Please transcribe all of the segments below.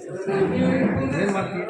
ಏನು ಮಾಡ್ತೀವಿ?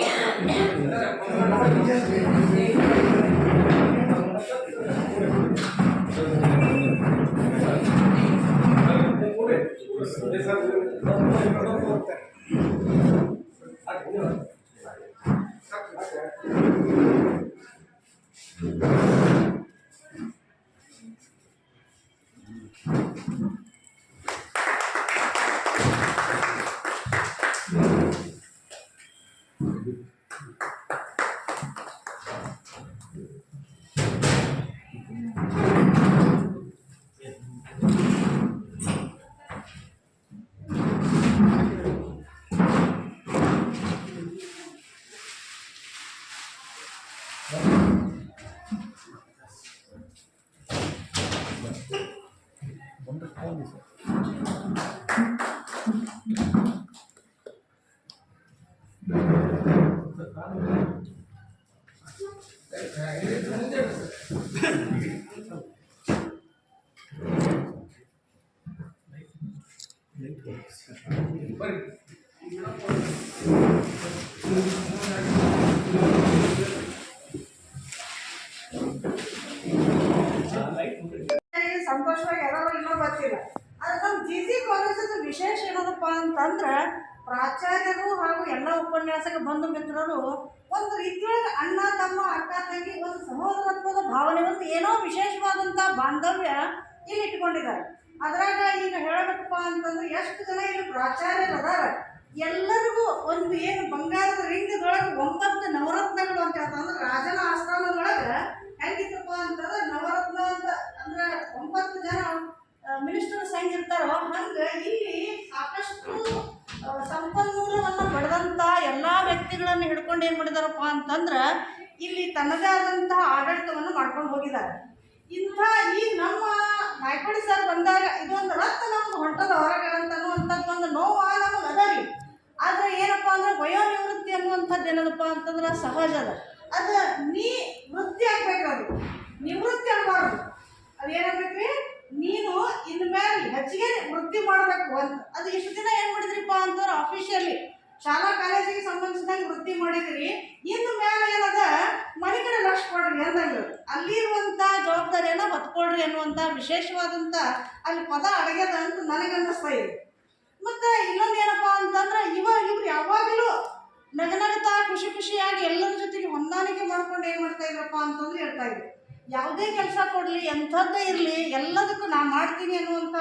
ಸಂತೋಷವಾಗಿ ಯಾರೋ ಇನ್ನೂ ಬರ್ತಿಲ್ಲ. ಅದು ನಮ್ಮ ಜಿಜಿ ಕಾಲೇಜದ ವಿಶೇಷ ಏನದಪ್ಪ ಅಂತಂದ್ರೆ ಪ್ರಾಚಾರ್ಯರು ಹಾಗೂ ಎಲ್ಲ ಉಪನ್ಯಾಸಕ ಬಂಧು ಮಿತ್ರರು ಒಂದು ರೀತಿಯೊಳಗೆ ಅಣ್ಣ ತಮ್ಮ ಅಕ್ಕ ತಂಗಿ ಒಂದು ಸಹೋದರತ್ವದ ಭಾವನೆ, ಒಂದು ಏನೋ ವಿಶೇಷವಾದಂಥ ಬಾಂಧವ್ಯ ಇಲ್ಲಿ ಇಟ್ಕೊಂಡಿದ್ದಾರೆ. ಅದ್ರಾಗ ಈಗ ಹೇಳಬೇಕಪ್ಪ ಅಂತಂದ್ರೆ ಎಷ್ಟು ಜನ ಇಲ್ಲಿ ಪ್ರಾಚಾರ್ಯರು ಅದಾರ, ಎಲ್ಲರಿಗೂ ಒಂದು ಏನು ಬಂಗಾರದ ರಿಂಗದೊಳಗೆ 9 ನವರತ್ನಗಳು ಅಂತ ಹೇಳ್ತಾರೆ. ರಾಜನ ಆಸ್ಥಾನದೊಳಗೆ ಹೆಂಗಿತ್ತಪ್ಪ ಅಂತಂದ್ರೆ ನವರತ್ನ ಅಂತ ಅಂದ್ರೆ 9 ಜನ ಮಿನಿಸ್ಟರ್ಸ್ ಹೆಂಗಿರ್ತಾರೋ ಹಂಗೆ ಇಲ್ಲಿ ಸಾಕಷ್ಟು ಸಂಪನ್ಮೂಲವನ್ನು ಪಡೆದಂಥ ಎಲ್ಲ ವ್ಯಕ್ತಿಗಳನ್ನು ಹಿಡ್ಕೊಂಡು ಏನು ಮಾಡಿದಾರಪ್ಪ ಅಂತಂದ್ರೆ ಇಲ್ಲಿ ತನ್ನದೇ ಆದಂತಹ ಆಡಳಿತವನ್ನು ಮಾಡ್ಕೊಂಡು ಹೋಗಿದ್ದಾರೆ. ಇಂಥ ಈಗ ನಮ್ಮ ನಾಯ್ಕೋಡಿ ಸರ್ ಬಂದಾಗ ಇದೊಂದು ರಕ್ತ ನಮ್ಗೆ ಹೊಂಟದ ಹೊರಗೆ ಅಂತ ಅನ್ನುವಂಥದ್ದು ಒಂದು ನೋವು ನಮಗೆ ಅದ ರೀ. ಆದರೆ ಏನಪ್ಪ ಅಂದ್ರೆ ವಯೋನಿವೃತ್ತಿ ಅನ್ನುವಂಥದ್ದು ಏನದಪ್ಪ ಅಂತಂದ್ರೆ ಸಹಜ ಅದ. ಅದು ವೃತ್ತಿ ಆಗ್ಬೇಕು, ಅದು ನಿವೃತ್ತಿ ಆಗಬಾರ್ದು. ಅದು ಏನಾಗ್ಬೇಕ್ರಿ, ನೀನು ಇನ್ಮೇಲೆ ಹೆಚ್ಚಿಗೆ ವೃತ್ತಿ ಮಾಡಬೇಕು ಅಂತ. ಅದು ಇಷ್ಟು ದಿನ ಏನು ಮಾಡಿದ್ರಿಪ್ಪ ಅಂತಂದ್ರೆ ಆಫೀಷಿಯಲಿ ಶಾಲಾ ಕಾಲೇಜಿಗೆ ಸಂಬಂಧಿಸಿದಂಗೆ ವೃತ್ತಿ ಮಾಡಿದ್ರಿ. ಇನ್ನು ಮೇಲೆ ಏನದ ಮನೆ ಕಡೆ ಲಕ್ಷ್ಯ ಕೊಡ್ರಿ ಅಂದಂಗೆ ಅಲ್ಲಿರುವಂಥ ಜವಾಬ್ದಾರಿಯನ್ನು ಹೊತ್ಕೊಳ್ರಿ ಅನ್ನುವಂಥ ವಿಶೇಷವಾದಂಥ ಅಲ್ಲಿ ಪದ ಅಡಗ್ಯದ ಅಂತ ನನಗೆ ಅನ್ನಿಸ್ತಾ ಇದೆ. ಮತ್ತು ಇನ್ನೊಂದು ಏನಪ್ಪ ಅಂತಂದ್ರೆ ಇವ್ರು ಯಾವಾಗಲೂ ನಗನಗ್ತಾ ಖುಷಿಯಾಗಿ ಎಲ್ಲರ ಜೊತೆಗೆ ಹೊಂದಾಣಿಕೆ ಮಾಡ್ಕೊಂಡು ಏನು ಮಾಡ್ತಾ ಇದ್ರಪ್ಪ ಅಂತಂದ್ರೆ ಹೇಳ್ತಾ ಇದ್ರು. ಯಾವುದೇ ಕೆಲಸ ಕೊಡಲಿ, ಎಂಥದ್ದೇ ಇರಲಿ, ಎಲ್ಲದಕ್ಕೂ ನಾನು ಮಾಡ್ತೀನಿ ಅನ್ನುವಂಥ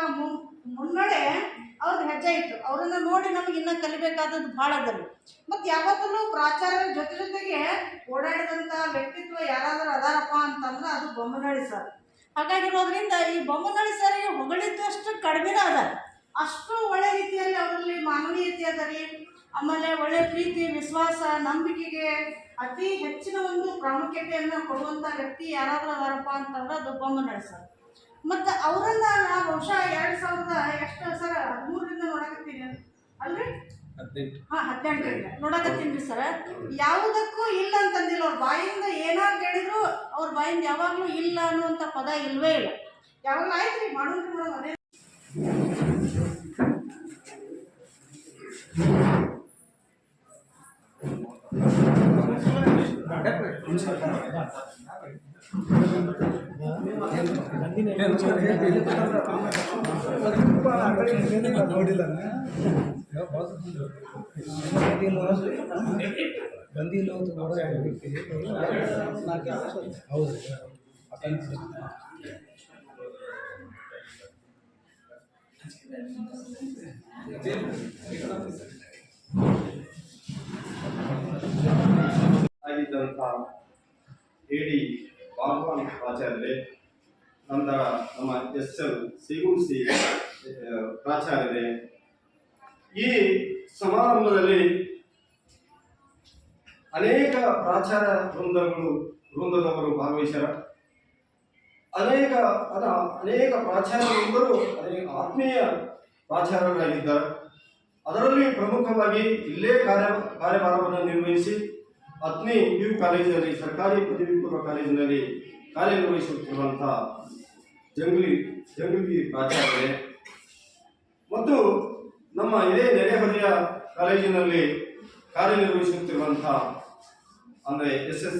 ಮುನ್ನಡೆ ಅವ್ರದ್ದು ಹೆಜ್ಜೆ ಇತ್ತು. ಅವರನ್ನು ನೋಡಿ ನಮಗೆ ಇನ್ನೂ ಕಲಿಬೇಕಾದದ್ದು ಭಾಳ ಅದರಿ. ಮತ್ತು ಯಾವತ್ತೂ ಪ್ರಾಚಾರ್ಯರ ಜೊತೆಗೆ ಓಡಾಡಿದಂಥ ವ್ಯಕ್ತಿತ್ವ ಯಾರಾದರೂ ಅದಾರಪ್ಪ ಅಂತಂದ್ರೆ ಅದು ಬೊಮ್ಮನಹಳ್ಳಿ ಸರ್. ಹಾಗಾಗಿರೋದ್ರಿಂದ ಈ ಬೊಮ್ಮನಹಳ್ಳಿ ಸರಿಗೆ ಹೊಗಳಿದ್ದಷ್ಟು ಕಡಿಮೆನೇ ಅದ. ಅಷ್ಟು ಒಳ್ಳೆ ರೀತಿಯಲ್ಲಿ ಅವರಲ್ಲಿ ಮಾನವೀಯತೆ ಅದ ರೀ. ಆಮೇಲೆ ಒಳ್ಳೆ ಪ್ರೀತಿ, ವಿಶ್ವಾಸ, ನಂಬಿಕೆಗೆ ಅತಿ ಹೆಚ್ಚಿನ ಒಂದು ಪ್ರಾಮುಖ್ಯತೆಯನ್ನು ಕೊಡುವಂಥ ವ್ಯಕ್ತಿ ಯಾರಾದರೂ ಅದಾರಪ್ಪ ಅಂತಂದ್ರೆ ಅದು ಬೊಮ್ಮನಹಳ್ಳಿ ಸರ್. ಮತ್ತು ಅವರನ್ನು ನಾವು ಬಹುಶಃ 2013ರಿಂದ ನೋಡಕತ್ತೀನಿ ಅಲ್ರಿ, 18ರಿಂದ ನೋಡಕತ್ತೀನಿ ರೀ ಸರ್. ಯಾವುದಕ್ಕೂ ಇಲ್ಲ ಅಂತಂದಿಲ್ಲ. ಅವ್ರ ಬಾಯಿಂದ ಏನಾರು ಕೇಳಿದ್ರು ಅವ್ರ ಬಾಯಿಂದ ಯಾವಾಗಲೂ ಇಲ್ಲ ಅನ್ನುವಂಥ ಪದ ಇಲ್ಲವೇ ಇಲ್ಲ. ಯಾವಾಗಲೂ ಆಯ್ತು ರೀ ಮಾಡೋದು ಮೇಡಮ್ ಅದೇ. ನೋಡಿಲ್ಲ ಹೌದು. ಆಗಿದ್ದಂಥ ಎಡಿ ಭಗವಾನ್ ಪ್ರಾಚಾರ್ಯರೇ, ನಂತರ ನಮ್ಮ SL ಸಿಗುಂಸಿ ಪ್ರಾಚಾರ್ಯರೇ, ಈ ಸಮಾರಂಭದಲ್ಲಿ ಅನೇಕ ಪ್ರಾಚಾರ್ಯ ವೃಂದದವರು ಭಾಗವಹಿಸ್ಯಾರ. ಅನೇಕ ಪ್ರಾಚಾರ್ಯ ವೃಂದರು ಅನೇಕ ಆತ್ಮೀಯ ಪ್ರಾಚಾರ್ಯರಾಗಿದ್ದಾರೆ. ಅದರಲ್ಲಿ ಪ್ರಮುಖವಾಗಿ ಇಲ್ಲೇ ಕಾರ್ಯಭಾರವನ್ನು ನಿರ್ವಹಿಸಿ ಅತ್ನಿ PU ಕಾಲೇಜಿನಲ್ಲಿ, ಸರ್ಕಾರಿ ಪದವಿ ಪೂರ್ವ ಕಾಲೇಜಿನಲ್ಲಿ ಕಾರ್ಯನಿರ್ವಹಿಸುತ್ತಿರುವಂಥ ಜಂಗಲಿ ಪ್ರಾಚಾರ್ಯರೇ ಮತ್ತು ನಮ್ಮ ಇದೇ ನೆರೆಹೊರೆಯ ಕಾಲೇಜಿನಲ್ಲಿ ಕಾರ್ಯನಿರ್ವಹಿಸುತ್ತಿರುವಂಥ ಅಂದರೆ SS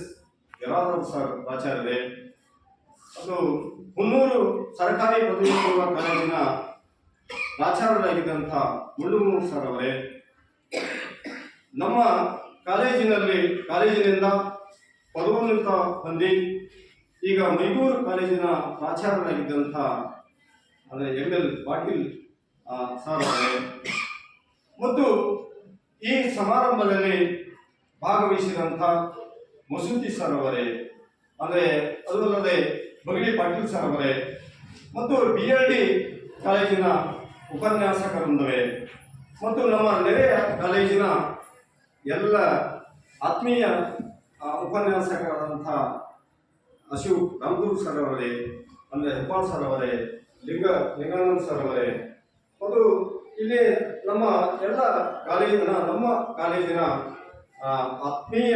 ಯರಾದವ್ ಸರ್ ಪ್ರಾಚಾರ್ಯರೇ, ಅದು ಹುನ್ನೂರು ಸರ್ಕಾರಿ ಪದವಿ ಪೂರ್ವ ಕಾಲೇಜಿನ ಪ್ರಾಚಾರ್ಯರಾಗಿದ್ದಂಥ ಮುಳ್ಳುಮೂರು ಸರ್ ಅವರೇ, ನಮ್ಮ ಕಾಲೇಜಿನಿಂದ ಪದೋನ್ನತ ಹೊಂದಿ ಈಗ ಮೈಸೂರು ಕಾಲೇಜಿನ ಪ್ರಾಚಾರ್ಯರಾಗಿದ್ದಂಥ ಅಂದರೆ ML ಪಾಟೀಲ್ ಸರ್ ಅವರೇ, ಮತ್ತು ಈ ಸಮಾರಂಭದಲ್ಲಿ ಭಾಗವಹಿಸಿದಂಥ ಮಸೂತಿ ಸರ್ ಅವರೇ, ಅಂದರೆ ಅದಲ್ಲದೆ ಬಗಲಿ ಪಾಟೀಲ್ ಸರ್ ಅವರೇ, ಮತ್ತು BLD ಕಾಲೇಜಿನ ಉಪನ್ಯಾಸಕರೊಂದಿಗೆ ಮತ್ತು ನಮ್ಮ ನೆರೆಯ ಕಾಲೇಜಿನ ಎಲ್ಲ ಆತ್ಮೀಯ ಉಪನ್ಯಾಸಕರಾದಂಥ ಅಶೋಕ್ ರಾಮದೂರ್ ಸರ್ ಅವರೇ, ಅಂದರೆ ಹೆಬ್ಬಾಳ್ ಸರ್ ಅವರೇ, ಲಿಂಗಾನಂದ್ ಸರ್ ಅವರೇ, ಮತ್ತು ಇಲ್ಲಿ ನಮ್ಮ ಕಾಲೇಜಿನ ಆತ್ಮೀಯ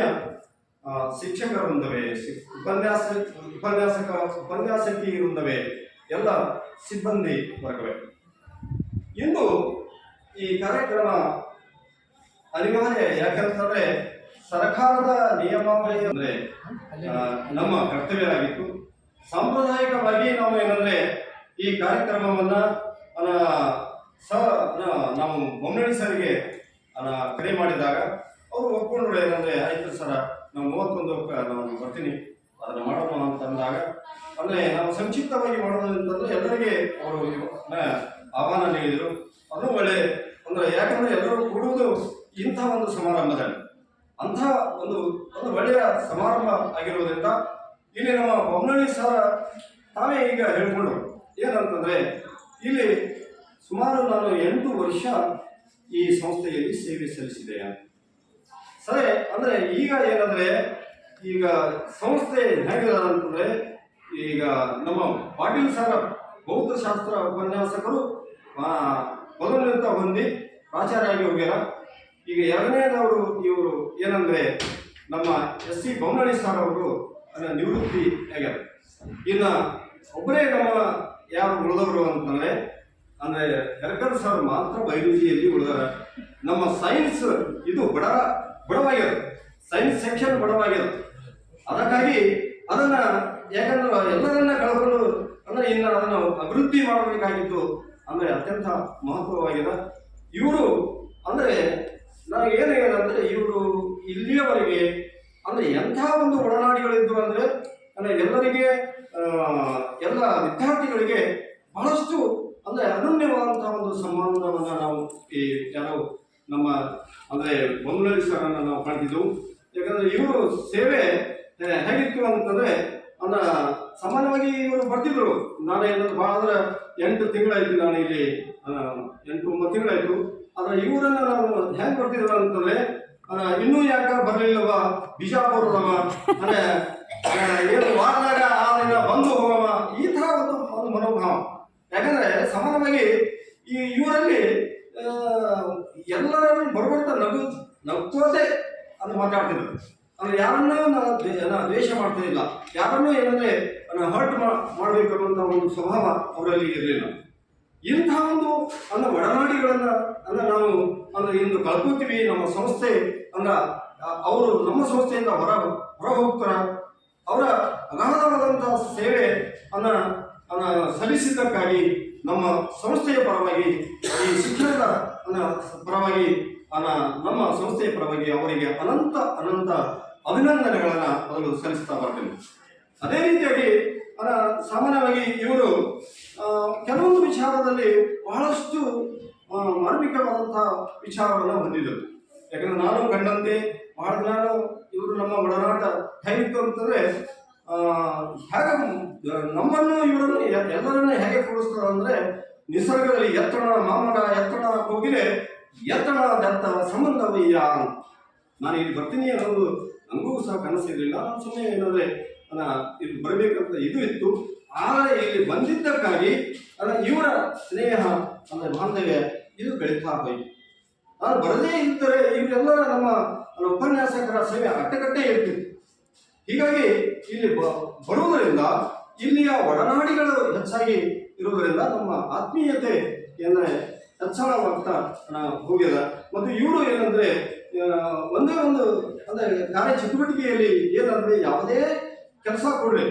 ಶಿಕ್ಷಕರೊಂದಿಗೆ ಉಪನ್ಯಾಸಕಿಯರೊಂದಿಗೆ ಎಲ್ಲ ಸಿಬ್ಬಂದಿ ವರ್ಗವೇ, ಇಂದು ಈ ಕಾರ್ಯಕ್ರಮ ಅನಿವಾರ್ಯ. ಯಾಕಂತಂದ್ರೆ ಸರ್ಕಾರದ ನಿಯಮಾವಳಿ ಅಂದರೆ ನಮ್ಮ ಕರ್ತವ್ಯ ಆಗಿತ್ತು. ಸಾಂಪ್ರದಾಯಿಕವಾಗಿ ನಾವು ಏನಂದ್ರೆ ಈ ಕಾರ್ಯಕ್ರಮವನ್ನ ನಾವು ಬೊಮ್ಮನಹಳ್ಳಿ ಸರ್ಗೆ ಕರೆ ಮಾಡಿದಾಗ ಅವರು ಒಪ್ಕೊಂಡ್ರು. ಏನಂದ್ರೆ ಆಯ್ತು ಸರ, ನಾವು 31ಕ್ಕೆ ನಾನು ಬರ್ತೀನಿ, ಅದನ್ನ ಮಾಡೋಣ ಅಂತಂದಾಗ, ಅಂದ್ರೆ ನಾವು ಸಂಕ್ಷಿಪ್ತವಾಗಿ ಮಾಡೋದು ಅಂತಂದ್ರೆ ಎಲ್ಲರಿಗೆ ಅವರು ಆಹ್ವಾನ ನೀಡಿದರು. ಅದು ಒಳ್ಳೆ ಅಂದ್ರೆ ಯಾಕಂದ್ರೆ ಎಲ್ಲರೂ ಕೂಡುವುದು ಇಂಥ ಒಂದು ಸಮಾರಂಭದಲ್ಲಿ, ಅಂಥ ಒಂದು ಒಳ್ಳೆಯ ಸಮಾರಂಭ ಆಗಿರುವುದರಿಂದ ಇಲ್ಲಿ ನಮ್ಮ ಬೊಮ್ಮನಹಳ್ಳಿ ಸರ್ ತಾವೇ ಈಗ ಹೇಳ್ಕೊಂಡ್ರು ಏನಂತಂದ್ರೆ, ಇಲ್ಲಿ ಸುಮಾರು ನಾನು 8 ವರ್ಷ ಈ ಸಂಸ್ಥೆಯಲ್ಲಿ ಸೇವೆ ಸಲ್ಲಿಸಿದೆ ಅಂತ. ಸರಿ, ಅಂದ್ರೆ ಈಗ ಏನಂದ್ರೆ ಈಗ ಸಂಸ್ಥೆ ಹೇಗಿದೆ ಅಂತಂದ್ರೆ, ಈಗ ನಮ್ಮ ಪಾಟೀಲ್ ಸರ್ ಭೌತಶಾಸ್ತ್ರ ಉಪನ್ಯಾಸಕರು ಪದೋನ್ನತ ಹೊಂದಿ ಪ್ರಾಚಾರ್ಯರಾಗಿ ಹೋಗ್ಯಾರ. ಈಗ ಎರಡನೇದವರು ಇವರು ಏನಂದ್ರೆ ನಮ್ಮ SC ಬೊಮ್ಮನಹಳ್ಳಿ ಸರ್ ಅವರು ನಿವೃತ್ತಿ ಆಗ್ಯಾರ. ಇನ್ನು ಒಬ್ಬರೇ ನಮ್ಮ ಯಾರು ಉಳಿದವರು ಅಂತಂದ್ರೆ ಅಂದ್ರೆ ಹೆರ್ಕರ್ ಸರ್ ಮಾತ್ರ ಬಯಾಲಜಿಯಲ್ಲಿ ಉಳಿದಾರ. ನಮ್ಮ ಸೈನ್ಸ್ ಇದು ಬಡವಾಗ್ಯದ, ಸೈನ್ಸ್ ಸೆಕ್ಷನ್ ಬಡವಾಗ್ಯದ. ಅದಕ್ಕಾಗಿ ಅದನ್ನ ಯಾಕಂದ್ರೆ ಎಲ್ಲರನ್ನ ಕಳ್ಕೊಂಡು ಅಂದ್ರೆ ಇನ್ನು ಅದನ್ನು ಅಭಿವೃದ್ಧಿ ಮಾಡಬೇಕಾಗಿತ್ತು, ಅಂದ್ರೆ ಅತ್ಯಂತ ಮಹತ್ವವಾಗಿದೆ. ಇವರು ಅಂದ್ರೆ ನಾವು ಏನಾಗಿದೆ ಅಂದ್ರೆ ಇವರು ಇಲ್ಲಿಯವರೆಗೆ ಅಂದ್ರೆ ಎಂಥ ಒಂದು ಒಡನಾಡಿಗಳಿದ್ದು ಅಂದ್ರೆ ಎಲ್ಲರಿಗೆ ಎಲ್ಲ ವಿದ್ಯಾರ್ಥಿಗಳಿಗೆ ಬಹಳಷ್ಟು ಅಂದ್ರೆ ಅನನ್ಯವಾದಂತಹ ಒಂದು ಸಂಬಂಧವನ್ನ ನಾವು ಈ ಯಾರು ನಮ್ಮ ಅಂದ್ರೆ ಬೊಮ್ಮನಹಳ್ಳಿ ಸರ್ನ ನಾವು ಕಾಣ್ತಿದ್ದೆವು. ಯಾಕಂದ್ರೆ ಇವರು ಸೇವೆ ಹೇಗಿತ್ತು ಅಂತಂದ್ರೆ ಸಾಮಾನ್ಯವಾಗಿ ಇವರು ಬರ್ತಿದ್ರು. ನಾನು ಏನಂದ್ರೆ ಭಾಳ ಅಂದ್ರೆ 8 ತಿಂಗಳಾಯ್ತು, ನಾನು ಇಲ್ಲಿ 8-9 ತಿಂಗಳಾಯ್ತು. ಆದ್ರೆ ಇವರನ್ನ ನಾವು ಹೆಂಗ್ ಬರ್ತಿದ್ರು ಅಂತಂದ್ರೆ ಇನ್ನೂ ಯಾಕ ಬರ್ಲಿಲ್ಲವ ಬಿಜಾಪುರದವ, ಅಂದ್ರೆ ಏನು ವಾರದಾಗ ಆ ದಿನ ಬಂದು ಹೋಗವ, ಈ ತರ ಒಂದು ಮನೋಭಾವ. ಯಾಕಂದ್ರೆ ಸಾಮಾನ್ಯವಾಗಿ ಇವರಲ್ಲಿ ಎಲ್ಲರನ್ನು ಬರ್ಬರ್ತಾ ನಗ್ತೋದೆ ಅಂತ ಮಾತಾಡ್ತಿದ್ರು. ಅಂದ್ರೆ ಯಾರನ್ನೂ ದ್ವೇಷ ಮಾಡ್ತಿರ್ಲಿಲ್ಲ, ಯಾರನ್ನೂ ಏನಂದ್ರೆ ಹರ್ಟ್ ಮಾಡಬೇಕು ಅನ್ನುವಂಥ ಒಂದು ಸ್ವಭಾವ ಅವರಲ್ಲಿ ಇರಲಿಲ್ಲ. ಇಂಥ ಒಂದು ಒಡನಾಡಿಗಳನ್ನ ನಾವು ಇಂದು ಕಳ್ಕೊತೀವಿ. ನಮ್ಮ ಸಂಸ್ಥೆ ಅವರು ನಮ್ಮ ಸಂಸ್ಥೆಯಿಂದ ಹೊರ ಹೋಗ್ತಾರ. ಅವರ ಅಗಾಧವಾದಂತಹ ಸೇವೆ ಸಲ್ಲಿಸಿದ್ದಕ್ಕಾಗಿ ನಮ್ಮ ಸಂಸ್ಥೆಯ ಪರವಾಗಿ, ಈ ಶಿಕ್ಷಣದ ಪರವಾಗಿ, ನಮ್ಮ ಸಂಸ್ಥೆಯ ಪರವಾಗಿ ಅವರಿಗೆ ಅನಂತ ಅಭಿನಂದನೆಗಳನ್ನ ಮೊದಲು ಸಲ್ಲಿಸ್ತಾ ಬರ್ತೇನೆ. ಅದೇ ರೀತಿಯಾಗಿ ಸಾಮಾನ್ಯವಾಗಿ ಇವರು ಕೆಲವೊಂದು ವಿಚಾರದಲ್ಲಿ ಬಹಳಷ್ಟು ಮಾರ್ಮಿಕವಾದಂತಹ ವಿಚಾರವನ್ನು ಹೊಂದಿದರು. ಯಾಕಂದ್ರೆ ನಾನು ಕಂಡಂತೆ ಬಹಳ ದಿನ ಇವರು ನಮ್ಮ ಒಡನಾಟ ಹೇಗಿತ್ತು ಅಂತಂದ್ರೆ ಹೇಗೆ ನಮ್ಮನ್ನು ಇವರನ್ನು ಎಲ್ಲರನ್ನ ಹೇಗೆ ಕೂಡಿಸ್ತಾರೆ ಅಂದ್ರೆ ನಿಸರ್ಗದಲ್ಲಿ ಎತ್ತಣ ಮಾಮನ ಎತ್ತಣ ಹೋಗಿಲೆ ಎತ್ತಣ ದತ್ತ ಸಂಬಂಧವಯ್ಯ. ನಾನು ಇಲ್ಲಿ ಬರ್ತೀನಿ ಅನ್ನೋದು ನನಗೂ ಸಹ ಕನಸಿರಲಿಲ್ಲ. ನಾನು ಸುಮ್ಮನೆ ಏನಂದ್ರೆ ಇಲ್ಲಿ ಬರಬೇಕಂತ ಇದು ಇತ್ತು. ಆದರೆ ಇಲ್ಲಿ ಬಂದಿದ್ದಕ್ಕಾಗಿ ಇವರ ಸ್ನೇಹ ಅಂದ್ರೆ ಬಾಂಧವ್ಯ ಇದು ಬೆಳೀತಾ ಹೋಯಿತು. ನಾನು ಬರದೇ ಇದ್ದರೆ ಇವರೆಲ್ಲರ ನಮ್ಮ ಉಪನ್ಯಾಸಕರ ಸೇವೆ ಅಟ್ಟಗಟ್ಟೆ ಇರ್ತಿತ್ತು. ಹೀಗಾಗಿ ಇಲ್ಲಿ ಬರುವುದರಿಂದ ಇಲ್ಲಿಯ ಒಡನಾಡಿಗಳು ಹೆಚ್ಚಾಗಿ ಇರುವುದರಿಂದ ನಮ್ಮ ಆತ್ಮೀಯತೆ ಹೆಚ್ಚಳವಾಗ್ತಾ ಹೋಗ್ಯದ. ಮತ್ತು ಇವರು ಏನಂದ್ರೆ ಒಂದೇ ಒಂದು ಅಂದ್ರೆ ಕಾರ್ಯ ಚಟುವಟಿಕೆಯಲ್ಲಿ ಏನಂದ್ರೆ ಯಾವುದೇ ಕೆಲಸ ಕೊಡ್ರಿ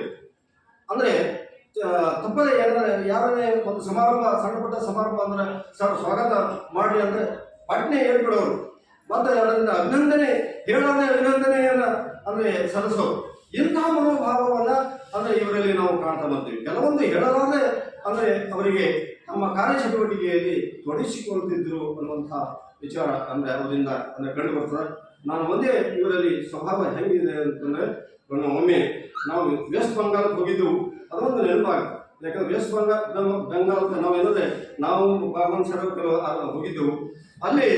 ಅಂದ್ರೆ ತಪ್ಪದೆ ಯಾರನ್ನೇ ಒಂದು ಸಮಾರಂಭ ಸಣ್ಣ ಪುಟ್ಟ ಸಮಾರಂಭ ಅಂದ್ರೆ ಸ್ವಾಗತ ಮಾಡಿ ಅಂದ್ರೆ ಪಟ್ನೆ ಹೇಳ್ಬಿಡೋರು ಮತ್ತೆ ಅದರಿಂದ ಅಭಿನಂದನೆ ಹೇಳೋದೇ ಅಭಿನಂದನೆಯನ್ನ ಅಂದ್ರೆ ಸಲ್ಲಿಸೋರು. ಇಂತಹ ಮನೋಭಾವವನ್ನ ಅಂದ್ರೆ ಇವರಲ್ಲಿ ನಾವು ಕಾಣ್ತಾ ಬರ್ತೀವಿ. ಕೆಲವೊಂದು ಹೇಳಲಾರದೆ ಅಂದ್ರೆ ಅವರಿಗೆ ನಮ್ಮ ಕಾರ್ಯಚಟುವಟಿಕೆಯಲ್ಲಿ ತೊಡಗಿಸಿಕೊಳ್ತಿದ್ರು ಅನ್ನುವಂತಹ ವಿಚಾರ ಅಂದ್ರೆ ಅವರಿಂದ ಅಂದ್ರೆ ಕಂಡು ಬರ್ತದೆ. ನಾನು ಒಂದೇ ಇವರಲ್ಲಿ ಸ್ವಭಾವ ಹೆಂಗಿದೆ ಅಂತಂದ್ರೆ ಒಮ್ಮೆ ನಾವು ವೆಸ್ಟ್ ಬಂಗಾಳಕ್ಕೆ ಹೋಗಿದ್ದೆವು. ಅದೊಂದು ನೆನಪಾಗುತ್ತೆ. ಯಾಕಂದ್ರೆ ವೆಸ್ಟ್ ಬೆಂಗಾಲಕ್ಕೆ ನಾವೇನಂದ್ರೆ ನಾವು ಬಾಗವನ್ ಸರ್ ಹೋಗಿದ್ದೆವು. ಅಲ್ಲಿ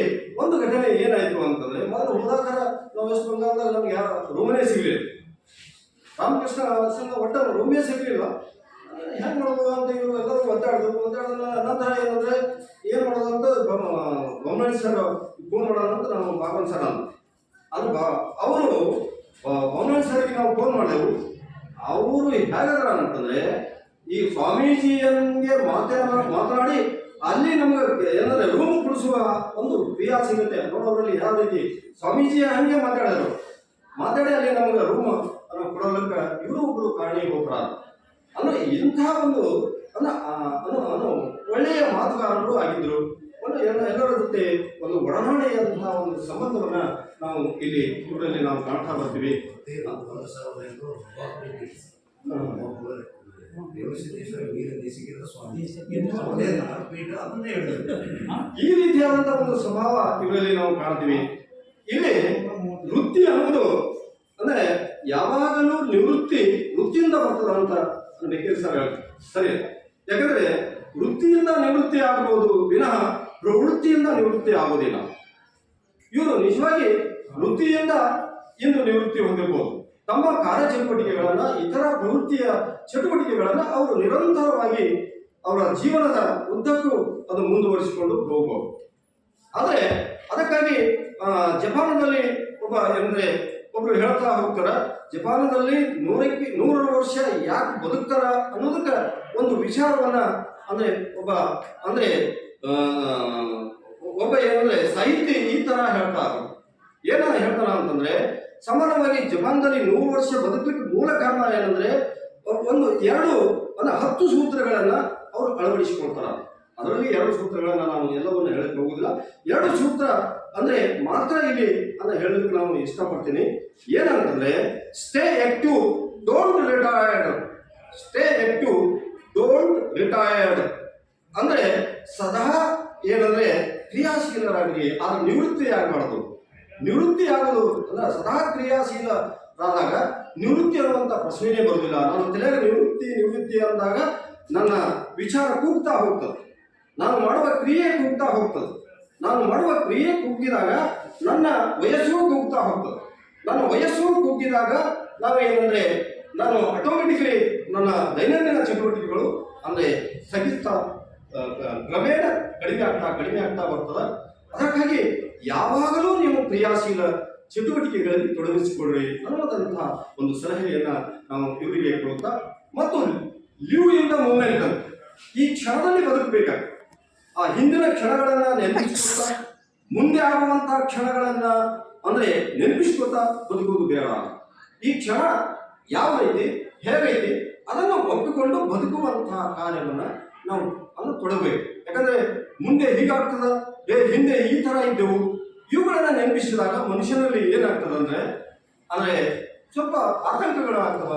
ಒಂದು ಘಟನೆ ಏನಾಯ್ತು ಅಂತಂದ್ರೆ ಮೊದಲು ಹೋದಾಗ ನಾವು ವೆಸ್ಟ್ ಬೆಂಗಾಲ್ದಾಗ ನಮ್ಗೆ ಯಾರು ರೂಮನೇ ಸಿಗಲಿಲ್ಲ. ರಾಮಕೃಷ್ಣ ಸಂಘ ಒಟ್ಟ ರೂಮೇ ಸಿಗಲಿಲ್ಲ. ಹೆಂಗೆ ಮಾಡೋದು ಅಂತ ಇವರು ಎಲ್ಲರೂ ಒದ್ದಾಡಿದ ನಂತರ ಏನಂದ್ರೆ ಏನು ಮಾಡೋದು ಅಂತ ಬೊಮ್ಮನಹಳ್ಳಿ ಸರ್ ಫೋನ್ ಮಾಡೋಣ ಅಂತ ನಾವು ಬಾಗವನ್ ಸರ್ ಅದು ಅವರು ಬೊಮ್ಮನಹಳ್ಳಿ ಸರ್ಗೆ ನಾವು ಫೋನ್ ಮಾಡಿದೆವು. ಅವರು ಹೇಗಾದ್ರ ಅಂತಂದ್ರೆ ಈ ಸ್ವಾಮೀಜಿಯನ್ಗೆ ಮಾತನಾಡಿ ಅಲ್ಲಿ ನಮ್ಗೆ ಏನಂದ್ರೆ ರೂಮ್ ಕೊಡಿಸುವ ಒಂದು ಕ್ರಿಯಾಶೀಲತೆ ನೋಡೋದ್ರಲ್ಲಿ ಯಾವ ರೀತಿ ಸ್ವಾಮೀಜಿಯ ಹಂಗೆ ಮಾತಾಡಿ ಅಲ್ಲಿ ನಮ್ಗೆ ರೂಮ್ ಕೊಡೋದಕ್ಕೆ ಇವರು ಒಬ್ರು ಕಾರಣೀಭೂತರಾದ ಅಂದ್ರೆ ಇಂಥ ಒಂದು ಒಳ್ಳೆಯ ಮಾತುಗಾರರು ಆಗಿದ್ರು. ಒಂದು ಎಲ್ಲರ ಜೊತೆ ಒಂದು ಒಡನಾಡಿದಂತಹ ಒಂದು ಸಂಬಂಧವನ್ನ ನಾವು ಇಲ್ಲಿ ಇವರಲ್ಲಿ ನಾವು ಕಾಣ್ತಾ ಬರ್ತೀವಿ. ಈ ರೀತಿಯಾದಂತಹ ಒಂದು ಸ್ವಭಾವ ಇವರಲ್ಲಿ ನಾವು ಕಾಣ್ತೀವಿ. ಇಲ್ಲಿ ವೃತ್ತಿ ಅನ್ನೋದು ಅಂದ್ರೆ ಯಾವಾಗಲೂ ವೃತ್ತಿಯಿಂದ ಬರ್ತದ ಅಂತ ಬೇಕೇರಿ ಸರ್ ಸರಿ. ಯಾಕಂದ್ರೆ ವೃತ್ತಿಯಿಂದ ನಿವೃತ್ತಿ ಆಗಬಹುದು ವಿನಃ ಪ್ರವೃತ್ತಿಯಿಂದ ನಿವೃತ್ತಿ ಆಗೋದಿಲ್ಲ. ಇವರು ನಿಜವಾಗಿ ವೃತ್ತಿಯಿಂದ ಇಂದು ನಿವೃತ್ತಿ ಹೊಂದಿರಬಹುದು. ತಮ್ಮ ಕಾರ್ಯಚಟುವಟಿಕೆಗಳನ್ನ ಇತರ ಪ್ರವೃತ್ತಿಯ ಚಟುವಟಿಕೆಗಳನ್ನ ಅವರು ನಿರಂತರವಾಗಿ ಅವರ ಜೀವನದ ಉದ್ದಕ್ಕೂ ಅದು ಮುಂದುವರಿಸಿಕೊಂಡು ಹೋಗಬಹುದು. ಆದರೆ ಅದಕ್ಕಾಗಿ ಜಪಾನದಲ್ಲಿ ಒಬ್ಬರು ಹೇಳ್ತಾ ಹೋಗ್ತಾರ, ಜಪಾನದಲ್ಲಿ 100 ವರ್ಷ ಯಾಕೆ ಬದುಕ್ತಾರ ಅನ್ನೋದಕ್ಕೆ ಒಂದು ವಿಚಾರವನ್ನ ಅಂದ್ರೆ ಒಬ್ಬ ಏನಂದ್ರೆ ಸಾಹಿತ್ಯ ಈ ತರ ಹೇಳ್ತಾರ ಅಂತಂದ್ರೆ ಸಾಮಾನ್ಯವಾಗಿ ಜಪಾನದಲ್ಲಿ 100 ವರ್ಷ ಬದುಕಲಿಕ್ಕೆ ಮೂಲ ಕಾರಣ ಏನಂದ್ರೆ ಒಂದು 10 ಸೂತ್ರಗಳನ್ನ ಅವರು ಅಳವಡಿಸಿಕೊಳ್ತಾರ. ಅದರಲ್ಲಿ 2 ಸೂತ್ರಗಳನ್ನ ನಾವು ಎಲ್ಲವನ್ನು ಹೇಳಕ್ಕೆ ಹೋಗುದಿಲ್ಲ. 2 ಸೂತ್ರ ಅಂದ್ರೆ ಮಾತ್ರ ಇಲ್ಲಿ ಅಂದ್ರೆ ಹೇಳಲಿಕ್ಕೆ ನಾವು ಇಷ್ಟಪಡ್ತೀನಿ. ಏನಂತಂದ್ರೆ ಸ್ಟೇ ಆಕ್ಟಿವ್ ಡೋಂಟ್ ರಿಟೈರ್ಡ್ ಅಂದ್ರೆ ಸದಾ ಏನಂದ್ರೆ ಕ್ರಿಯಾಶೀಲರಾಗಿ ಆದ್ರೆ ನಿವೃತ್ತಿ ಆಗಬಾರ್ದು. ನಿವೃತ್ತಿ ಆಗೋದು ಅಂದ್ರೆ ಸದಾ ಕ್ರಿಯಾಶೀಲರಾದಾಗ ನಿವೃತ್ತಿ ಅನ್ನುವಂಥ ಪ್ರಶ್ನೆಯೇ ಬರುವುದಿಲ್ಲ. ನಾನು ತಲೆಗೆ ನಿವೃತ್ತಿ ಅಂದಾಗ ನನ್ನ ವಿಚಾರ ಕೂಗ್ತಾ ಹೋಗ್ತದೆ, ನಾನು ಮಾಡುವ ಕ್ರಿಯೆ ಕೂಗ್ತಾ ಹೋಗ್ತದೆ. ನಾನು ಮಾಡುವ ಕ್ರಿಯೆ ಕುಗ್ಗಿದಾಗ ನನ್ನ ವಯಸ್ಸು ಕುಗ್ತಾ ಹೋಗ್ತದೆ. ನನ್ನ ವಯಸ್ಸು ಕುಗ್ಗಿದಾಗ ನಾವೇನಂದ್ರೆ ನಾನು ಆಟೋಮೆಟಿಕಲಿ ನನ್ನ ದೈನಂದಿನ ಚಟುವಟಿಕೆಗಳು ಅಂದ್ರೆ ಸ್ಥಗಿತ ಕ್ರಮೇಣ ಕಡಿಮೆ ಆಗ್ತಾ ಬರ್ತದೆ. ಅದಕ್ಕಾಗಿ ಯಾವಾಗಲೂ ನೀವು ಕ್ರಿಯಾಶೀಲ ಚಟುವಟಿಕೆಗಳಲ್ಲಿ ತೊಡಗಿಸಿಕೊಳ್ಳ್ರಿ ಅನ್ನೋದಂತಹ ಒಂದು ಸಲಹೆಯನ್ನ ನಾವು ಇವರಿಗೆ ಕೊಡ್ತಾ ಮತ್ತು ಲಿವ್ ಇನ್ ದ ಮೂಮೆಂಟ್ ಈ ಕ್ಷಣದಲ್ಲಿ ಬದುಕಬೇಕಾಗ್ತದೆ. ಆ ಹಿಂದಿನ ಕ್ಷಣಗಳನ್ನ ನೆನಪಿಸ್ಕೊತಾ ಮುಂದೆ ಆಗುವಂತಹ ಕ್ಷಣಗಳನ್ನ ಅಂದ್ರೆ ನೆನಪಿಸ್ಕೊತಾ ಬದುಕುವುದು ಬೇಡ. ಈ ಕ್ಷಣ ಯಾವ ರೀತಿ ಹೇಗೈತಿ ಅದನ್ನು ಒಪ್ಪಿಕೊಂಡು ಬದುಕುವಂತಹ ಕಾರ್ಯವನ್ನ ನಾವು ತೊಡಗಬೇಕು. ಯಾಕಂದ್ರೆ ಮುಂದೆ ಹೀಗಾಗ್ತದ, ಹಿಂದೆ ಈ ತರ ಇದ್ದೆವು, ಇವುಗಳನ್ನ ನೆನಪಿಸಿದಾಗ ಮನುಷ್ಯನಲ್ಲಿ ಏನಾಗ್ತದೆ ಅಂದ್ರೆ ಸ್ವಲ್ಪ ಆತಂಕಗಳು ಆಗ್ತವ,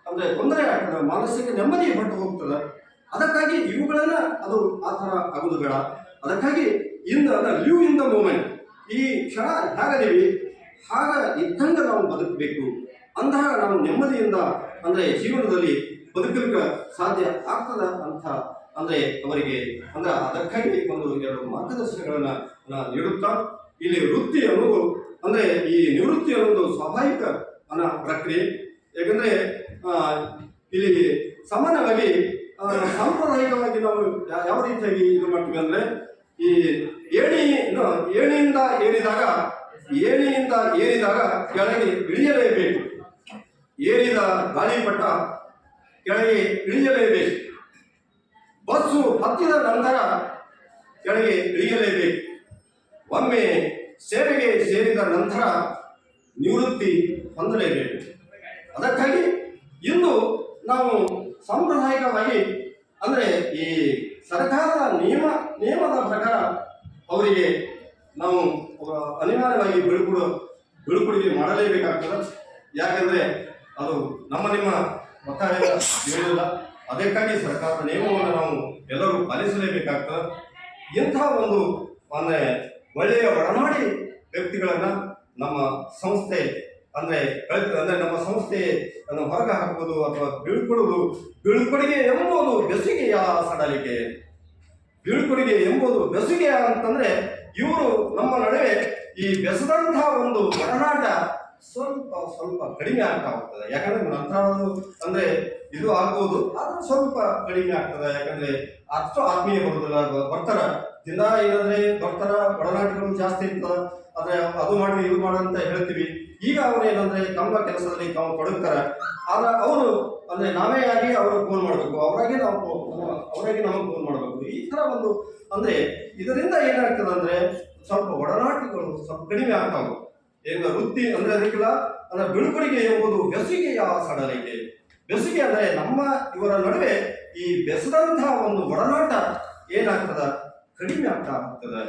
ಅಂದ್ರೆ ತೊಂದರೆ ಆಗ್ತದೆ, ಮಾನಸಿಕ ನೆಮ್ಮದಿ ಹೊರಟು ಹೋಗ್ತದೆ. ಅದಕ್ಕಾಗಿ ಇವುಗಳನ್ನ ಅದು ಆ ಥರ ಆಗೋದು ಬೇಡ. ಅದಕ್ಕಾಗಿ ಲಿವ್ ಇನ್ ದ ಮೂಮೆಂಟ್, ಈ ಕ್ಷಣ ಹೇಗದೀವಿ ಹಾಗ ಇದ್ದಂಗೆ ನಾವು ಬದುಕಬೇಕು. ಅಂತಹ ನಾವು ನೆಮ್ಮದಿಯಿಂದ ಅಂದ್ರೆ ಜೀವನದಲ್ಲಿ ಬದುಕಲಿಕ್ಕೆ ಸಾಧ್ಯ ಆಗ್ತದ ಅಂತ ಅಂದ್ರೆ ಅವರಿಗೆ ಅಂದ್ರೆ ಅದಕ್ಕಾಗಿ 1-2 ಮಾರ್ಗದರ್ಶನಗಳನ್ನ ನೀಡುತ್ತಾ ಇಲ್ಲಿ ವೃತ್ತಿ ಅನ್ನೋದು ಅಂದ್ರೆ ಈ ನಿವೃತ್ತಿ ಅನ್ನೋದು ಸ್ವಾಭಾವಿಕ ಪ್ರಕ್ರಿಯೆ. ಯಾಕಂದ್ರೆ ಇಲ್ಲಿ ಸಾಮಾನ್ಯವಾಗಿ ಸಾಂಪ್ರದಾಯಿಕವಾಗಿ ನಾವು ಯಾವ ರೀತಿಯಾಗಿ ಇದು ಮಾಡ್ತೀವಿ ಅಂದ್ರೆ ಈ ಏಣಿಯಿಂದ ಏರಿದಾಗ ಕೆಳಗೆ ಇಳಿಯಲೇಬೇಕು. ಏರಿದ ಗಾಳಿಪಟ ಕೆಳಗೆ ಇಳಿಯಲೇಬೇಕು. ಬಸ್ಸು ಹತ್ತಿದ ನಂತರ ಕೆಳಗೆ ಇಳಿಯಲೇಬೇಕು. ಒಮ್ಮೆ ಸೇವೆಗೆ ಸೇರಿದ ನಂತರ ನಿವೃತ್ತಿ ಹೊಂದಲೇಬೇಕು. ಅದಕ್ಕಾಗಿ ಇಂದು ನಾವು ಸಾಂಪ್ರದಾಯಿಕವಾಗಿ ಅಂದರೆ ಈ ಸರ್ಕಾರದ ನಿಯಮದ ಪ್ರಕಾರ ಅವರಿಗೆ ನಾವು ಅನಿವಾರ್ಯವಾಗಿ ಬೀಳ್ಕೊಡುಗೆ ಮಾಡಲೇಬೇಕಾಗ್ತದೆ. ಯಾಕೆಂದರೆ ಅದು ನಿಮ್ಮ ಒತ್ತಾಯ ಹೇಳಿಲ್ಲ. ಅದಕ್ಕಾಗಿ ಸರ್ಕಾರದ ನಿಯಮವನ್ನು ನಾವು ಎಲ್ಲರೂ ಪಾಲಿಸಲೇಬೇಕಾಗ್ತದೆ. ಇಂಥ ಒಂದು ಅಂದರೆ ಒಳ್ಳೆಯ ಒಡನಾಡಿ ವ್ಯಕ್ತಿಗಳನ್ನು ನಮ್ಮ ಸಂಸ್ಥೆ ಅಂದರೆ ನಮ್ಮ ಸಂಸ್ಥೆ ಹೊರಗೆ ಹಾಕುವುದು ಅಥವಾ ಬೀಳ್ಕೊಡುಗೆ ಎಂಬುದು ಬೆಸುಗೆಯ ಸಡಲಿಕೆ. ಬೀಳ್ಕೊಡುಗೆ ಎಂಬುದು ಬೆಸುಗೆಯ ಅಂತಂದ್ರೆ ಇವರು ನಮ್ಮ ನಡುವೆ ಈ ಬೆಸದಂತಹ ಒಂದು ಒಡನಾಟ ಸ್ವಲ್ಪ ಕಡಿಮೆ ಆಗ್ತಾ ಹೋಗ್ತದೆ. ಯಾಕಂದ್ರೆ ನಂತರ ಅಂದ್ರೆ ಇದು ಆಗ್ಬೋದು, ಆದ್ರೂ ಸ್ವಲ್ಪ ಕಡಿಮೆ ಆಗ್ತದೆ. ಯಾಕಂದ್ರೆ ಅಷ್ಟು ಆತ್ಮೀಯ ಬರುದಿಲ್ಲ. ಬರ್ತಾರ ದಿನ ಏನಂದ್ರೆ ಬರ್ತಾರ, ಒಡನಾಟಗಳು ಜಾಸ್ತಿ ಇರ್ತದ. ಆದ್ರೆ ಅದು ಮಾಡಿ ಇದು ಅಂತ ಹೇಳ್ತೀವಿ. ಈಗ ಅವ್ರು ಏನಂದ್ರೆ ತಮ್ಮ ಕೆಲಸದಲ್ಲಿ ತಾವು ತೊಡಗ್ತಾರೆ. ಆದ್ರೆ ಅವರು ಅಂದ್ರೆ ನಾವೇ ಆಗಿ ಅವ್ರಿಗೆ ಫೋನ್ ಮಾಡಬೇಕು, ಅವರಾಗಿ ನಮಗೆ ಫೋನ್ ಮಾಡಬೇಕು. ಈ ತರ ಒಂದು ಅಂದ್ರೆ ಇದರಿಂದ ಏನಾಗ್ತದೆ ಅಂದ್ರೆ ಸ್ವಲ್ಪ ಒಡನಾಟಗಳು ಸ್ವಲ್ಪ ಕಡಿಮೆ ಆಗ್ತಾವೆ. ಈಗ ವೃತ್ತಿ ಅಂದ್ರೆ ಅದಕ್ಕಿಲ್ಲ ಅಂದ್ರೆ ಬೀಳ್ಕೊಡುಗೆ ಎಂಬುದು ಬೆಸುಗೆಯ ಸಡಲಿಕೆ. ಬೆಸುಗೆ ಅಂದ್ರೆ ಇವರ ನಡುವೆ ಈ ಬೆಸದಂತಹ ಒಂದು ಒಡನಾಟ ಏನಾಗ್ತದ, ಕಡಿಮೆ ಆಗ್ತಾ ಹೋಗ್ತದೆ.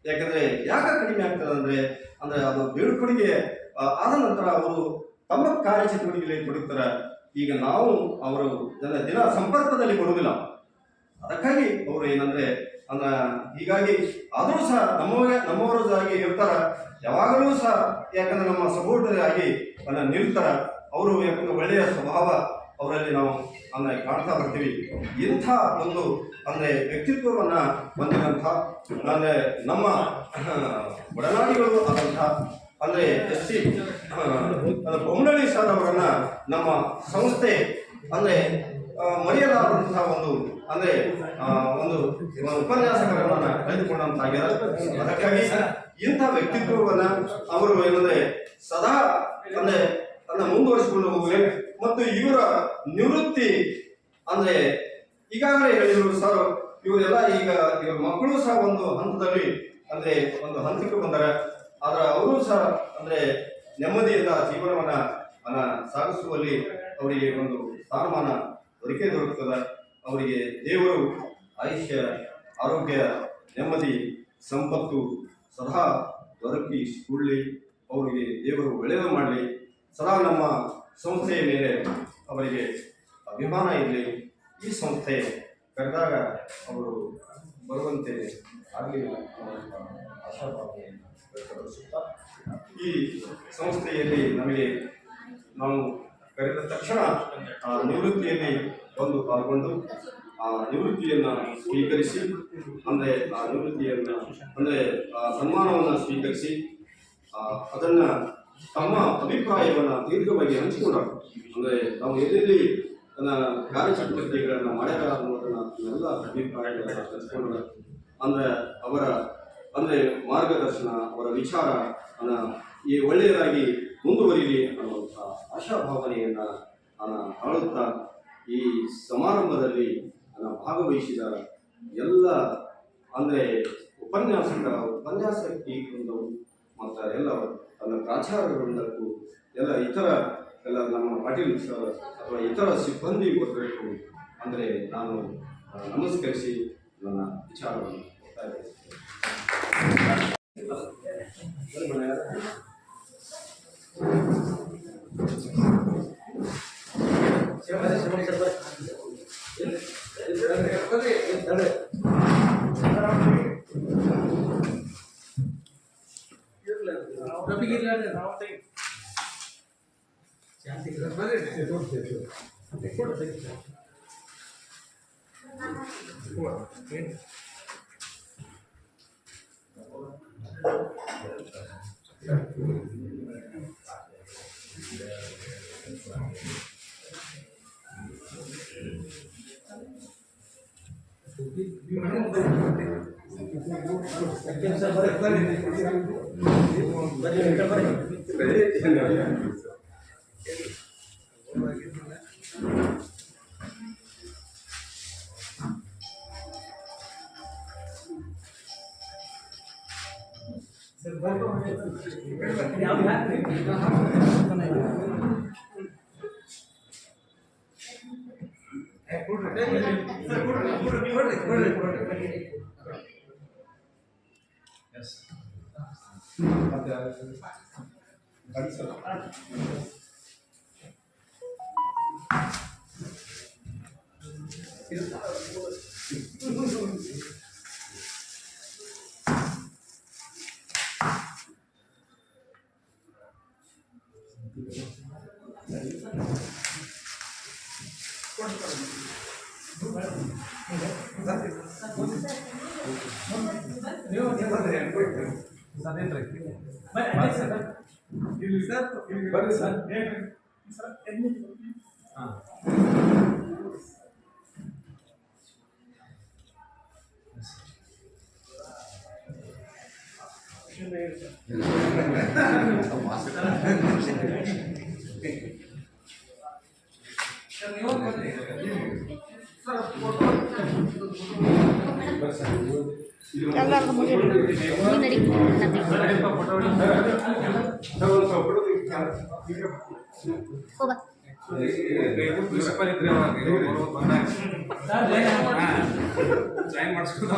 ಯಾಕೆ ಕಡಿಮೆ ಆಗ್ತದೆ ಅಂದ್ರೆ ಅದು ಬೀಳ್ಕೊಡುಗೆ ಆದ ನಂತರ ಅವರು ತಮ್ಮ ಕಾರ್ಯಚಟುವಟಿಕೆಯಲ್ಲಿ ತೊಡಗ್ತಾರೆ. ಈಗ ನಾವು ಅವರು ದಿನ ಸಂಪರ್ಕದಲ್ಲಿ ಬರುವುದಿಲ್ಲ. ಅದಕ್ಕಾಗಿ ಅವರು ಏನಂದ್ರೆ ಹೀಗಾಗಿ ಆದರೂ ಸಹ ನಮ್ಮವರಾಗಿ ಇರ್ತಾರ. ಯಾವಾಗಲೂ ಸಹ ಯಾಕಂದ್ರೆ ನಮ್ಮ ಸಪೋರ್ಟ್ ಆಗಿ ನಿಲ್ತಾರ. ಅವರು ಯಾಕಂದ್ರೆ ಒಳ್ಳೆಯ ಸ್ವಭಾವ ಅವರಲ್ಲಿ ನಾವು ಕಾಣ್ತಾ ಬರ್ತೀವಿ. ಇಂಥ ಒಂದು ವ್ಯಕ್ತಿತ್ವವನ್ನ ಹೊಂದಿದಂಥ ನಮ್ಮ ಒಡನಾಡಿಗಳು ಆದಂಥ ಎಸ್.ಸಿ. ಬೊಮ್ಮನಹಳ್ಳಿ ಸರ್ ಅವರನ್ನ ನಮ್ಮ ಸಂಸ್ಥೆ ಮರೆಯಲಾದಂತಹ ಒಂದು ಉಪನ್ಯಾಸಕರನ್ನ ಕಳೆದುಕೊಂಡಂತಾಗಿದೆ. ಅದಕ್ಕಾಗಿ ಇಂಥ ವ್ಯಕ್ತಿತ್ವವನ್ನ ಅವರು ಸದಾ ಮುಂದುವರಿಸಿಕೊಂಡು ಹೋಗಬೇಕು. ಮತ್ತು ಇವರ ನಿವೃತ್ತಿ ಈಗಾಗಲೇ ಹೇಳಿದ್ರು ಸರ್, ಇವರೆಲ್ಲ ಈಗ ಮಕ್ಕಳು ಸಹ ಒಂದು ಹಂತದಲ್ಲಿ ಒಂದು ಹಂತಕ್ಕೆ ಬಂದರೆ, ಆದ್ರೆ ಅವರು ಸಹ ನೆಮ್ಮದಿಯಿಂದ ಜೀವನವನ್ನ ಸಾಗಿಸುವಲ್ಲಿ ಅವರಿಗೆ ಒಂದು ಸ್ಥಾನಮಾನ ದೊರಕುತ್ತದೆ. ಅವರಿಗೆ ದೇವರು ಆಯುಷ್ಯ, ಆರೋಗ್ಯ, ನೆಮ್ಮದಿ, ಸಂಪತ್ತು ಸದಾ ದೊರಕಿಸಿಕೊಳ್ಳಿ. ಅವರಿಗೆ ದೇವರು ಒಳ್ಳೆಯದು ಮಾಡಲಿ. ಸದಾ ನಮ್ಮ ಸಂಸ್ಥೆಯ ಮೇಲೆ ಅವರಿಗೆ ಅಭಿಮಾನ ಇರಲಿ. ಈ ಸಂಸ್ಥೆ ಕರೆದಾಗ ಅವರು ಬರುವಂತೆ ಆಗಲಿ ಆಶಾಭಾವನೆಯನ್ನು ವ್ಯಕ್ತಪಡಿಸುತ್ತಾ, ಈ ಸಂಸ್ಥೆಯಲ್ಲಿ ನಾವು ಕರೆದ ತಕ್ಷಣ ಆ ನಿವೃತ್ತಿಯಲ್ಲಿ ಬಂದು ಪಾಲ್ಗೊಂಡು ಆ ನಿವೃತ್ತಿಯನ್ನು ಸ್ವೀಕರಿಸಿ ಆ ನಿವೃತ್ತಿಯನ್ನು ಸನ್ಮಾನವನ್ನು ಸ್ವೀಕರಿಸಿ ಅದನ್ನ ತಮ್ಮ ಅಭಿಪ್ರಾಯವನ್ನು ದೀರ್ಘವಾಗಿ ಹಂಚಿಕೊಂಡರು. ನಾವು ಎಲ್ಲೆಲ್ಲಿ ಕಾರ್ಯಚಟುವಟಿಕೆಗಳನ್ನು ಮಾಡ್ಯಾರ ಅನ್ನೋದನ್ನ ಎಲ್ಲ ಅಭಿಪ್ರಾಯಗಳನ್ನು ಹಂಚಿಕೊಂಡರು. ಅವರ ಮಾರ್ಗದರ್ಶನ, ಅವರ ವಿಚಾರ ಈ ಒಳ್ಳೆಯದಾಗಿ ಮುಂದುವರಿಲಿ ಅನ್ನುವಂಥ ಆಶಾಭಾವನೆಯನ್ನ ತಾಳುತ್ತಾ ಈ ಸಮಾರಂಭದಲ್ಲಿ ಭಾಗವಹಿಸಿದ ಎಲ್ಲ ಉಪನ್ಯಾಸಕಿ ಮತ್ತು ಎಲ್ಲ ಪ್ರಾಚಾರ್ಯವೃಂದಕ್ಕೂ ಎಲ್ಲ ನಮ್ಮ ಪಾಟೀಲ್ ಸರ್ ಅಥವಾ ಇತರ ಸಿಬ್ಬಂದಿ ವರ್ಗಕ್ಕೂ ನಾನು ನಮಸ್ಕರಿಸಿ ನನ್ನ ವಿಚಾರವನ್ನು ಬರ್ರಿ ಸರ್. ಎಲ್ಲರಿಗೂ ಪ್ರಿನ್ಸಿಪಲ್ ಇದ್ರೆ ಜಾಯಿನ್ ಮಾಡಿಸ್ಕೊಂಡು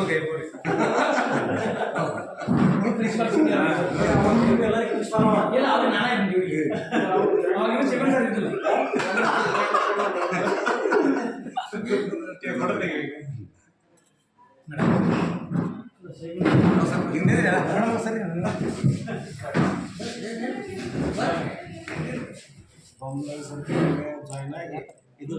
ಜಾಯ್ನ್ ಆಗಿ ಇದು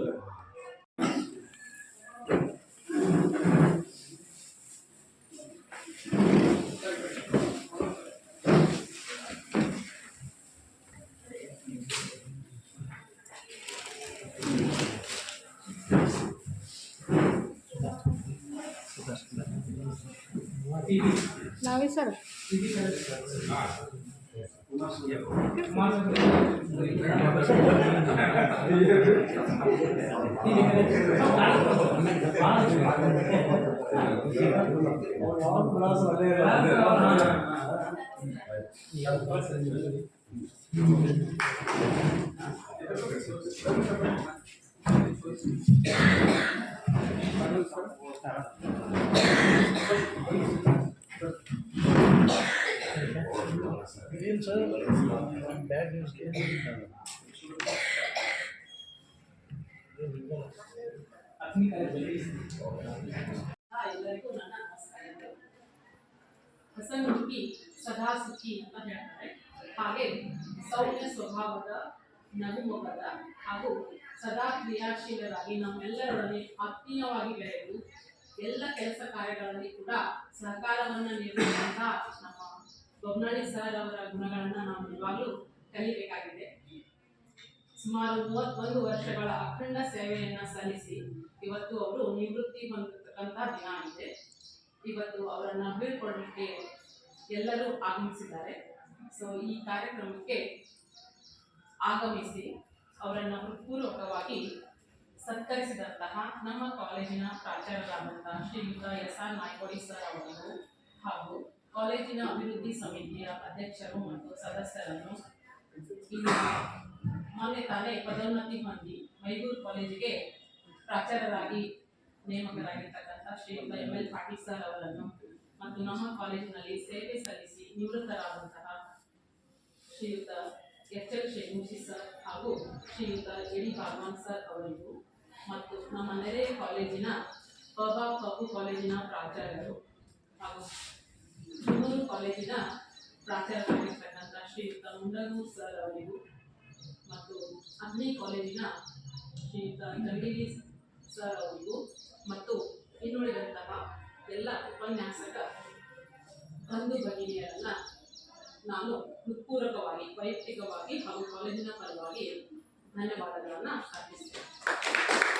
ನಾವೇ ಸರ್ ಬ್ಯಾಡ್ ನ್ಯೂಸ್ ಎಲ್ಲರಿಗೂ ನನ್ನ ನಮಸ್ಕಾರಗಳು. ಹಸನ್ಮುಖಿ ಸದಾ ಸುಖಿ ಅಂತ ಹೇಳ್ತಾರೆ. ಹಾಗೆ ಸೌಮ್ಯ ಸ್ವಭಾವದ, ನಗುಮೊಗದ ಹಾಗೂ ಸದಾ ಕ್ರಿಯಾಶೀಲರಾಗಿ ನಮ್ಮೆಲ್ಲರೊಡನೆ ಆತ್ಮೀಯವಾಗಿ ಬೆಳೆದು ಎಲ್ಲ ಕೆಲಸ ಕಾರ್ಯಗಳಲ್ಲಿ ಕೂಡ ಸಹಕಾರವನ್ನು ನೀಡುವಂತಹ ನಮ್ಮ ಬೊಮ್ಮನಳ್ಳಿ ಸರ್ ಅವರ ಗುಣಗಳನ್ನು ನಾವು ನಿಜವಾಗ್ಲೂ ಕಲಿಬೇಕಾಗಿದೆ. ಸುಮಾರು 31 ವರ್ಷಗಳ ಅಖಂಡ ಸೇವೆಯನ್ನು ಸಲ್ಲಿಸಿ ಇವತ್ತು ಅವರು ನಿವೃತ್ತಿ ಹೊಂದತಕ್ಕಂಥ ದಿನ ಆಗಿದೆ. ಇವತ್ತು ಅವರನ್ನು ಬೀಳ್ಕೊಡಲಿಕ್ಕೆ ಎಲ್ಲರೂ ಆಗಮಿಸಿದ್ದಾರೆ. ಸೊ ಈ ಕಾರ್ಯಕ್ರಮಕ್ಕೆ ಆಗಮಿಸಿ ಅವರನ್ನು ಹೃತ್ಪೂರ್ವಕವಾಗಿ ಸತ್ಕರಿಸಿದಂತಹ ನಮ್ಮ ಕಾಲೇಜಿನ ಪ್ರಾಚಾರ್ಯರಾದಂತಹ ಶ್ರೀಯುತ SR ನಾಯ್ಕೋಡಿ ಸರ್ ಅವರಿಗೂ ಹಾಗೂ ಕಾಲೇಜಿನ ಅಭಿವೃದ್ಧಿ ಸಮಿತಿಯ ಅಧ್ಯಕ್ಷರು ಮತ್ತು ಸದಸ್ಯರನ್ನು ಇಲ್ಲಿ ಮೊನ್ನೆ ತಾನೇ ಪದೋನ್ನತಿ ಹೊಂದಿ ಮೈದೂರು ಕಾಲೇಜಿಗೆ ಪ್ರಾಚಾರ್ಯರಾಗಿ ನೇಮಕರಾಗಿರ್ತಕ್ಕಂಥ ಶ್ರೀಯುತ ML ಪಾಟೀಲ್ ಸರ್ ಅವರನ್ನು ಮತ್ತು ನಮ್ಮ ಕಾಲೇಜಿನಲ್ಲಿ ಸೇವೆ ಸಲ್ಲಿಸಿ ನಿವೃತ್ತರಾದಂತಹ ಶ್ರೀಯುತ HL ಶೇಖುಂಶಿ ಸರ್ ಹಾಗೂ ಶ್ರೀಯುತ ಎಡಿ ಭಾಗವಾನ್ ಸರ್ ಅವರಿಗೂ ಮತ್ತು ನಮ್ಮ ನೆರೆ ಕಾಲೇಜಿನ ಕಬ್ಬು ಕಾಲೇಜಿನ ಪ್ರಾಚಾರ್ಯರು ಹಾಗೂ ತುಮೂರು ಕಾಲೇಜಿನ ಪ್ರಾಚಾರ್ಯರಾಗಿರ್ತಕ್ಕಂಥ ಶ್ರೀಯುತ ಮುಂಡಗೂರು ಸರ್ ಅವರಿಗೂ ಮತ್ತು ಅಗ್ನಿ ಕಾಲೇಜಿನ ಶ್ರೀಯುತ ಜಂಗಿರಿ ಸರ್ ಅವರಿಗೂ ಮತ್ತು ಇನ್ನುಳಿದಂತಹ ಎಲ್ಲ ಉಪನ್ಯಾಸಕ ಬಂಧು ಭಗಿನಿಯರನ್ನ ನಾನು ಹೃತ್ಪೂರ್ವಕವಾಗಿ ವೈಯಕ್ತಿಕವಾಗಿ ಹಾಗೂ ಕಾಲೇಜಿನ ಪರವಾಗಿ ಧನ್ಯವಾದಗಳನ್ನು ಅರ್ಪಿಸ್ತೇನೆ.